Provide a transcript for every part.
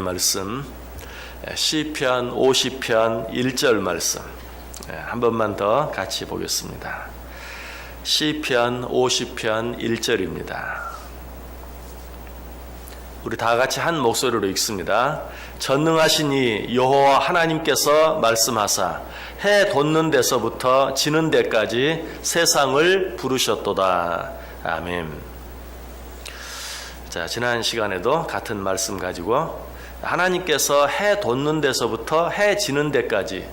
말씀 시편 50편 1절 말씀 한 번만 더 같이 보겠습니다. 시편 50편 1절입니다. 우리 다 같이 한 목소리로 읽습니다. 전능하시니 여호와 하나님께서 말씀하사 해 돋는 데서부터 지는 데까지 세상을 부르셨도다. 아멘. 자, 지난 시간에도 같은 말씀 가지고 하나님께서 해 돋는 데서부터 해 지는 데까지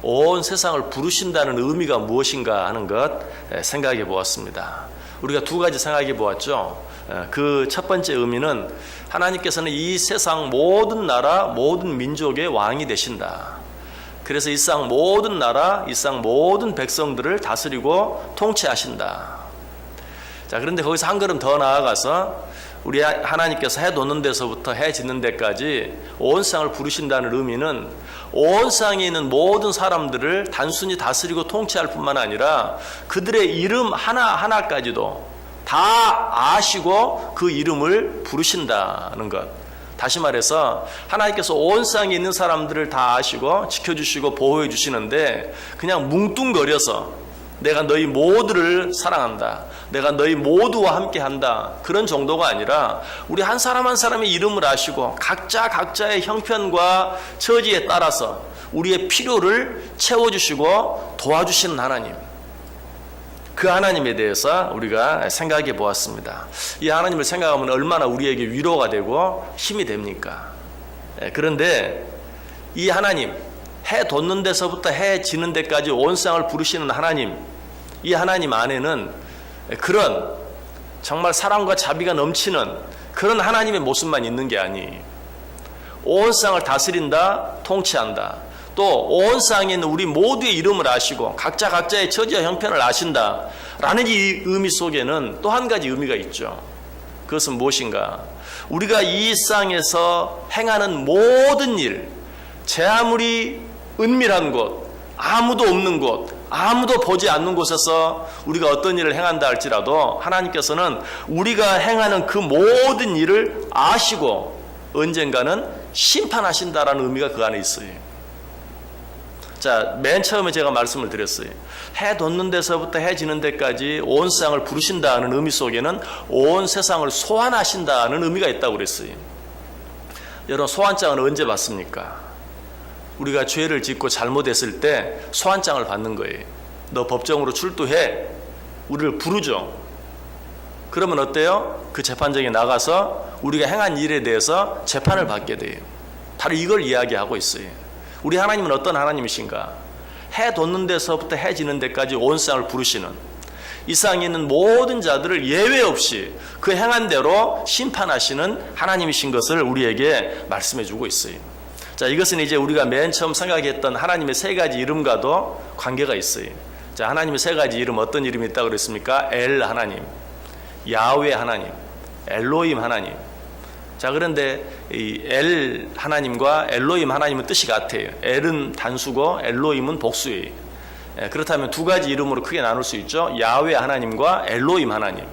온 세상을 부르신다는 의미가 무엇인가 하는 것 생각해 보았습니다. 우리가 두 가지 생각해 보았죠. 그 첫 번째 의미는 하나님께서는 이 세상 모든 나라 모든 민족의 왕이 되신다. 그래서 이 세상 모든 나라 이 세상 모든 백성들을 다스리고 통치하신다. 자, 그런데 거기서 한 걸음 더 나아가서 우리 하나님께서 해 돋는 데서부터 해 지는 데까지 온 세상을 부르신다는 의미는 온 세상에 있는 모든 사람들을 단순히 다스리고 통치할 뿐만 아니라 그들의 이름 하나하나까지도 다 아시고 그 이름을 부르신다는 것. 다시 말해서 하나님께서 온 세상에 있는 사람들을 다 아시고 지켜주시고 보호해 주시는데 그냥 뭉뚱거려서 내가 너희 모두를 사랑한다, 내가 너희 모두와 함께한다, 그런 정도가 아니라 우리 한 사람 한 사람의 이름을 아시고 각자의 형편과 처지에 따라서 우리의 필요를 채워주시고 도와주시는 하나님, 그 하나님에 대해서 우리가 생각해 보았습니다. 이 하나님을 생각하면 얼마나 우리에게 위로가 되고 힘이 됩니까? 그런데 이 하나님, 해 돋는 데서부터 해 지는 데까지 온 세상을 부르시는 하나님, 이 하나님 안에는 그런 정말 사랑과 자비가 넘치는 그런 하나님의 모습만 있는 게 아니, 온 세상을 다스린다, 통치한다, 또 온 세상에 있는 우리 모두의 이름을 아시고 각자의 처지와 형편을 아신다 라는 이 의미 속에는 또 한 가지 의미가 있죠. 그것은 무엇인가? 우리가 이 세상에서 행하는 모든 일, 제 아무리 은밀한 곳, 아무도 없는 곳, 아무도 보지 않는 곳에서 우리가 어떤 일을 행한다 할지라도 하나님께서는 우리가 행하는 그 모든 일을 아시고 언젠가는 심판하신다라는 의미가 그 안에 있어요. 자, 맨 처음에 제가 말씀을 드렸어요. 해 돋는 데서부터 해 지는 데까지 온 세상을 부르신다는 의미 속에는 온 세상을 소환하신다는 의미가 있다고 그랬어요. 여러분, 소환장은 언제 받습니까? 우리가 죄를 짓고 잘못했을 때 소환장을 받는 거예요. 너 법정으로 출두해. 우리를 부르죠. 그러면 어때요? 그 재판정에 나가서 우리가 행한 일에 대해서 재판을 받게 돼요. 바로 이걸 이야기하고 있어요. 우리 하나님은 어떤 하나님이신가? 해 돋는 데서부터 해 지는 데까지 온 세상을 부르시는, 이 세상에 있는 모든 자들을 예외 없이 그 행한 대로 심판하시는 하나님이신 것을 우리에게 말씀해 주고 있어요. 자, 이것은 이제 우리가 맨 처음 생각했던 하나님의 세 가지 이름과도 관계가 있어요. 자, 하나님의 세 가지 이름, 어떤 이름이 있다고 그랬습니까? 엘 하나님, 야훼 하나님, 엘로힘 하나님. 자, 그런데 이 엘 하나님과 엘로힘 하나님은 뜻이 같아요. 엘은 단수고 엘로힘은 복수예요. 그렇다면 두 가지 이름으로 크게 나눌 수 있죠. 야훼 하나님과 엘로힘 하나님.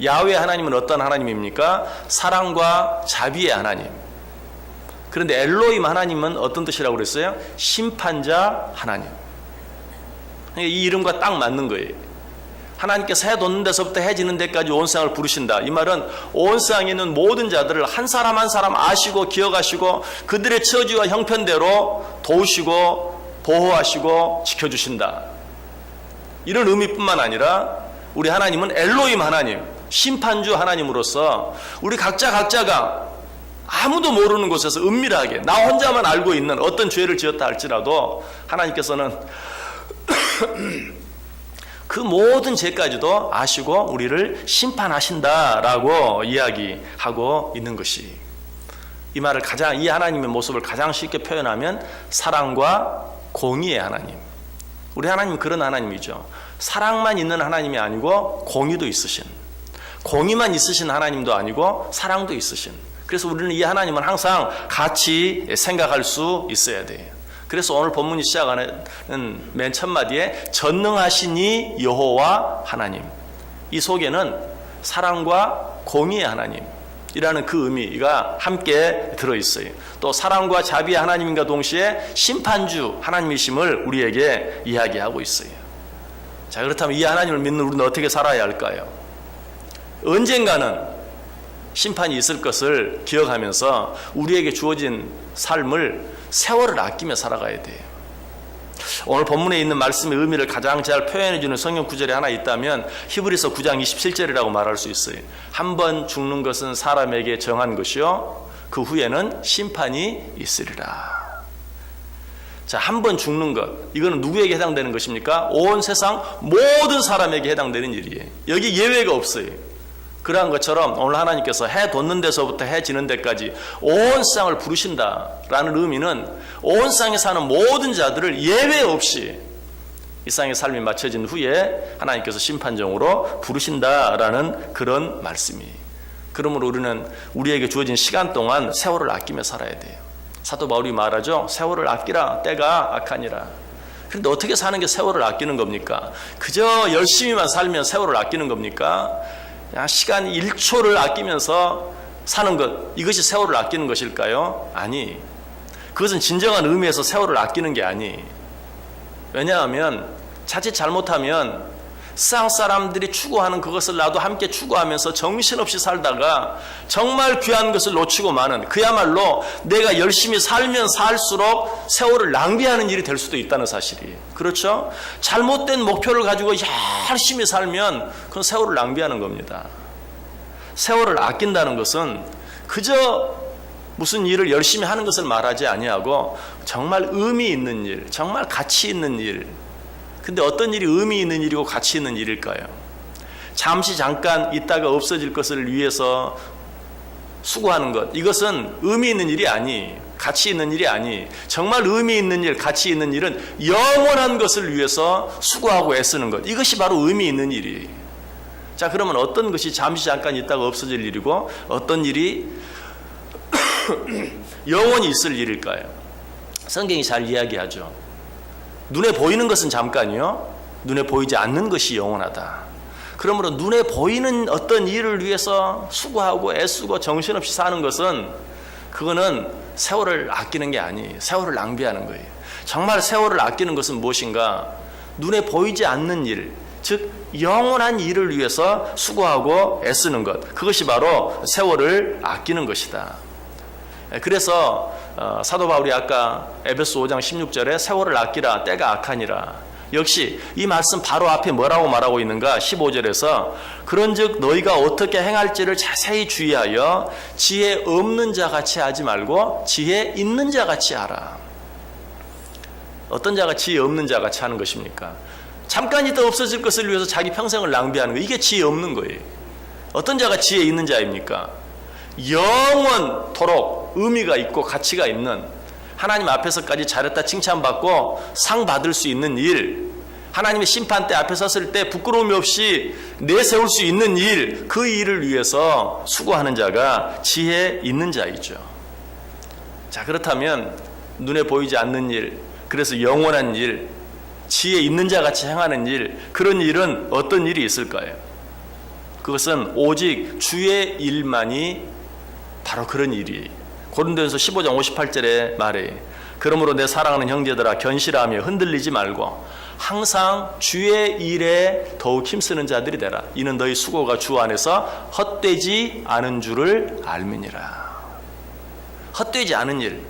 야훼 하나님은 어떤 하나님입니까? 사랑과 자비의 하나님. 그런데 엘로힘 하나님은 어떤 뜻이라고 그랬어요? 심판자 하나님. 이 이름과 딱 맞는 거예요. 하나님께서 해 돋는 데서부터 해 지는 데까지 온 세상을 부르신다. 이 말은 온 세상에 있는 모든 자들을 한 사람 한 사람 아시고 기억하시고 그들의 처지와 형편대로 도우시고 보호하시고 지켜주신다. 이런 의미뿐만 아니라 우리 하나님은 엘로힘 하나님, 심판주 하나님으로서 우리 각자가 아무도 모르는 곳에서 은밀하게 나 혼자만 알고 있는 어떤 죄를 지었다 할지라도 하나님께서는 그 모든 죄까지도 아시고 우리를 심판하신다라고 이야기하고 있는 것이, 이 말을 이 하나님의 모습을 가장 쉽게 표현하면 사랑과 공의의 하나님. 우리 하나님은 그런 하나님이죠. 사랑만 있는 하나님이 아니고 공의도 있으신, 공의만 있으신 하나님도 아니고 사랑도 있으신. 그래서 우리는 이 하나님은 항상 같이 생각할 수 있어야 돼요. 그래서 오늘 본문이 시작하는 맨 첫 마디에 전능하시니 여호와 하나님, 이 속에는 사랑과 공의의 하나님, 이라는 그 의미가 함께 들어있어요. 또 사랑과 자비의 하나님과 동시에 심판주 하나님이심을 우리에게 이야기하고 있어요. 자, 그렇다면 이 하나님을 믿는 우리는 어떻게 살아야 할까요? 언젠가는 심판이 있을 것을 기억하면서 우리에게 주어진 삶을 세월을 아끼며 살아가야 돼요. 오늘 본문에 있는 말씀의 의미를 가장 잘 표현해주는 성경 구절이 하나 있다면 히브리서 9장 27절이라고 말할 수 있어요. 한 번 죽는 것은 사람에게 정한 것이요 그 후에는 심판이 있으리라. 자, 한 번 죽는 것, 이거는 누구에게 해당되는 것입니까? 온 세상 모든 사람에게 해당되는 일이에요. 여기 예외가 없어요. 그러한 것처럼 오늘 하나님께서 해 돋는 데서부터 해 지는 데까지 온 세상을 부르신다라는 의미는 온 세상에 사는 모든 자들을 예외 없이 이 세상의 삶이 마쳐진 후에 하나님께서 심판정으로 부르신다라는 그런 말씀이에요. 그러므로 우리는 우리에게 주어진 시간 동안 세월을 아끼며 살아야 돼요. 사도 바울이 말하죠. 세월을 아끼라 때가 악하니라. 그런데 어떻게 사는 게 세월을 아끼는 겁니까? 그저 열심히만 살면 세월을 아끼는 겁니까? 시간 1초를 아끼면서 사는 것, 이것이 세월을 아끼는 것일까요? 아니, 그것은 진정한 의미에서 세월을 아끼는 게 아니. 왜냐하면 자칫 잘못하면 세상 사람들이 추구하는 그것을 나도 함께 추구하면서 정신없이 살다가 정말 귀한 것을 놓치고 마는, 그야말로 내가 열심히 살면 살수록 세월을 낭비하는 일이 될 수도 있다는 사실이에요. 그렇죠? 잘못된 목표를 가지고 열심히 살면 그건 세월을 낭비하는 겁니다. 세월을 아낀다는 것은 그저 무슨 일을 열심히 하는 것을 말하지 아니하고 정말 의미 있는 일, 정말 가치 있는 일. 근데 어떤 일이 의미 있는 일이고 가치 있는 일일까요? 잠시 잠깐 있다가 없어질 것을 위해서 수고하는 것, 이것은 의미 있는 일이 아니, 가치 있는 일이 아니, 정말 의미 있는 일, 가치 있는 일은 영원한 것을 위해서 수고하고 애쓰는 것, 이것이 바로 의미 있는 일이에요. 자, 그러면 어떤 것이 잠시 잠깐 있다가 없어질 일이고 어떤 일이 영원히 있을 일일까요? 성경이 잘 이야기하죠. 눈에 보이는 것은 잠깐이요, 눈에 보이지 않는 것이 영원하다. 그러므로 눈에 보이는 어떤 일을 위해서 수고하고 애쓰고 정신없이 사는 것은 그거는 세월을 아끼는 게 아니에요. 세월을 낭비하는 거예요. 정말 세월을 아끼는 것은 무엇인가? 눈에 보이지 않는 일, 즉 영원한 일을 위해서 수고하고 애쓰는 것, 그것이 바로 세월을 아끼는 것이다. 그래서 사도 바울이 아까 에베소 5장 16절에 세월을 아끼라 때가 악하니라, 역시 이 말씀 바로 앞에 뭐라고 말하고 있는가? 15절에서 그런즉 너희가 어떻게 행할지를 자세히 주의하여 지혜 없는 자 같이 하지 말고 지혜 있는 자 같이 하라. 어떤 자가 지혜 없는 자 같이 하는 것입니까? 잠깐 있다 없어질 것을 위해서 자기 평생을 낭비하는 거, 이게 지혜 없는 거예요. 어떤 자가 지혜 있는 자입니까? 영원토록 의미가 있고 가치가 있는, 하나님 앞에서까지 잘했다 칭찬받고 상 받을 수 있는 일, 하나님의 심판대 앞에 섰을 때 부끄러움이 없이 내세울 수 있는 일, 그 일을 위해서 수고하는 자가 지혜 있는 자이죠. 자, 그렇다면 눈에 보이지 않는 일, 그래서 영원한 일, 지혜 있는 자 같이 행하는 일, 그런 일은 어떤 일이 있을까요? 그것은 오직 주의 일만이 바로 그런 일이에요. 고린도전서 15장 58절에 말해, 그러므로 내 사랑하는 형제들아 견실하며 흔들리지 말고 항상 주의 일에 더욱 힘쓰는 자들이 되라. 이는 너희 수고가 주 안에서 헛되지 않은 줄을 알미니라. 헛되지 않은 일,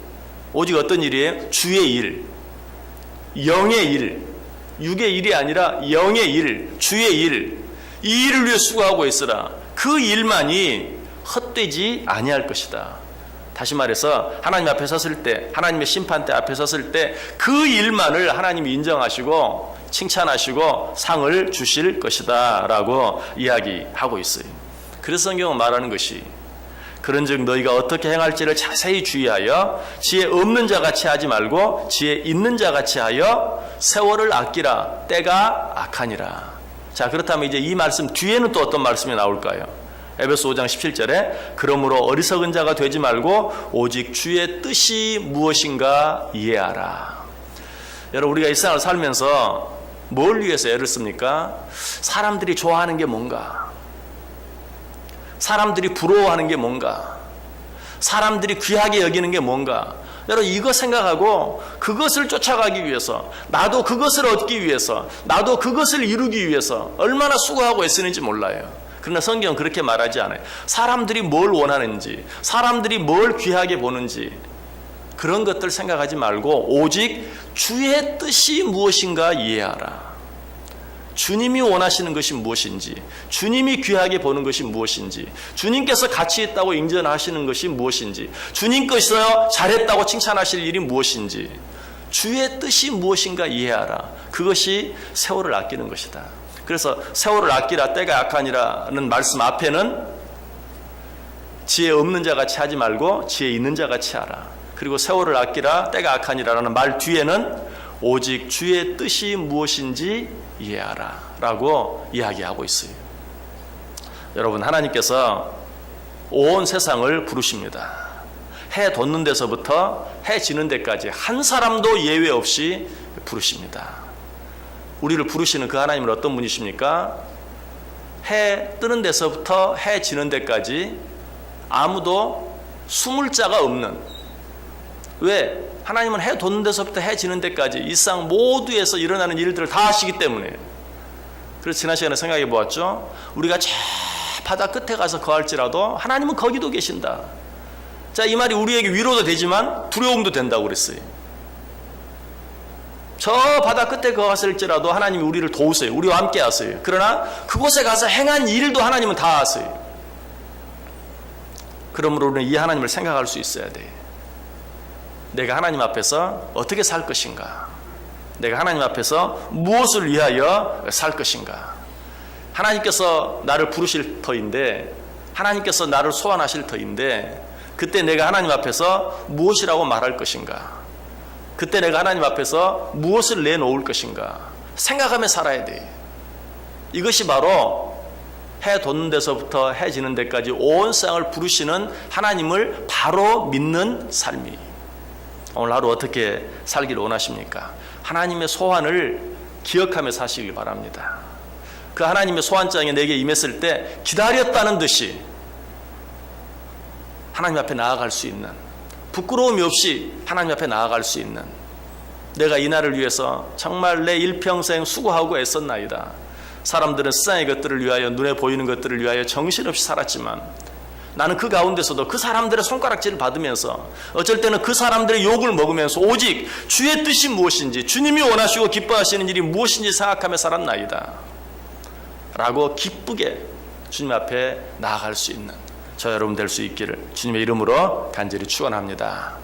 오직 어떤 일이에요? 주의 일, 영의 일, 육의 일이 아니라 영의 일, 주의 일, 이 일을 위해 수고하고 있으라. 그 일만이 헛되지 아니할 것이다. 다시 말해서 하나님 앞에 섰을 때, 하나님의 심판대 앞에 섰을 때 그 일만을 하나님이 인정하시고 칭찬하시고 상을 주실 것이다 라고 이야기하고 있어요. 그래서 성경은 말하는 것이, 그런즉 너희가 어떻게 행할지를 자세히 주의하여 지혜 없는 자같이 하지 말고 지혜 있는 자같이 하여 세월을 아끼라 때가 악하니라. 자, 그렇다면 이제 이 말씀 뒤에는 또 어떤 말씀이 나올까요? 에베소 5장 17절에 그러므로 어리석은 자가 되지 말고 오직 주의 뜻이 무엇인가 이해하라. 여러분, 우리가 이 세상을 살면서 뭘 위해서 애를 씁니까? 사람들이 좋아하는 게 뭔가, 사람들이 부러워하는 게 뭔가? 사람들이 귀하게 여기는 게 뭔가? 여러분 이거 생각하고 그것을 쫓아가기 위해서, 나도 그것을 얻기 위해서, 나도 그것을 이루기 위해서 얼마나 수고하고 애쓰는지 몰라요. 그러나 성경은 그렇게 말하지 않아요. 사람들이 뭘 원하는지, 사람들이 뭘 귀하게 보는지 그런 것들 생각하지 말고 오직 주의 뜻이 무엇인가 이해하라. 주님이 원하시는 것이 무엇인지, 주님이 귀하게 보는 것이 무엇인지, 주님께서 가치 있다고 인정하시는 것이 무엇인지, 주님께서 잘했다고 칭찬하실 일이 무엇인지, 주의 뜻이 무엇인가 이해하라. 그것이 세월을 아끼는 것이다. 그래서 세월을 아끼라 때가 약하니라는 말씀 앞에는 지혜 없는 자같이 하지 말고 지혜 있는 자같이 하라. 그리고 세월을 아끼라 때가 약하니라는 말 뒤에는 오직 주의 뜻이 무엇인지 이해하라 라고 이야기하고 있어요. 여러분, 하나님께서 온 세상을 부르십니다. 해 돋는 데서부터 해 지는 데까지 한 사람도 예외 없이 부르십니다. 우리를 부르시는 그 하나님은 어떤 분이십니까? 해 뜨는 데서부터 해 지는 데까지 아무도 숨을 자가 없는, 왜? 하나님은 해 돋는 데서부터 해 지는 데까지 일상 모두에서 일어나는 일들을 다 하시기 때문에. 그래서 지난 시간에 생각해 보았죠. 우리가 저 바다 끝에 가서 거할지라도 하나님은 거기도 계신다. 자, 이 말이 우리에게 위로도 되지만 두려움도 된다고 그랬어요. 저 바다 끝에 거했을지라도 하나님이 우리를 도우세요. 우리와 함께 하세요. 그러나 그곳에 가서 행한 일도 하나님은 다 하세요. 그러므로 우리는 이 하나님을 생각할 수 있어야 돼요. 내가 하나님 앞에서 어떻게 살 것인가? 내가 하나님 앞에서 무엇을 위하여 살 것인가? 하나님께서 나를 부르실 터인데, 하나님께서 나를 소환하실 터인데, 그때 내가 하나님 앞에서 무엇이라고 말할 것인가? 그때 내가 하나님 앞에서 무엇을 내놓을 것인가? 생각하며 살아야 돼. 이것이 바로 해 돋는 데서부터 해 지는 데까지 온 세상을 부르시는 하나님을 바로 믿는 삶이. 오늘 하루 어떻게 살기를 원하십니까? 하나님의 소환을 기억하며 사시길 바랍니다. 그 하나님의 소환장이 내게 임했을 때 기다렸다는 듯이 하나님 앞에 나아갈 수 있는, 부끄러움이 없이 하나님 앞에 나아갈 수 있는, 내가 이 날을 위해서 정말 내 일평생 수고하고 애썼나이다. 사람들은 세상의 것들을 위하여, 눈에 보이는 것들을 위하여 정신없이 살았지만 나는 그 가운데서도 그 사람들의 손가락질을 받으면서, 어쩔 때는 그 사람들의 욕을 먹으면서 오직 주의 뜻이 무엇인지, 주님이 원하시고 기뻐하시는 일이 무엇인지 생각하며 살았나이다 라고 기쁘게 주님 앞에 나아갈 수 있는 저 여러분 될 수 있기를 주님의 이름으로 간절히 축원합니다.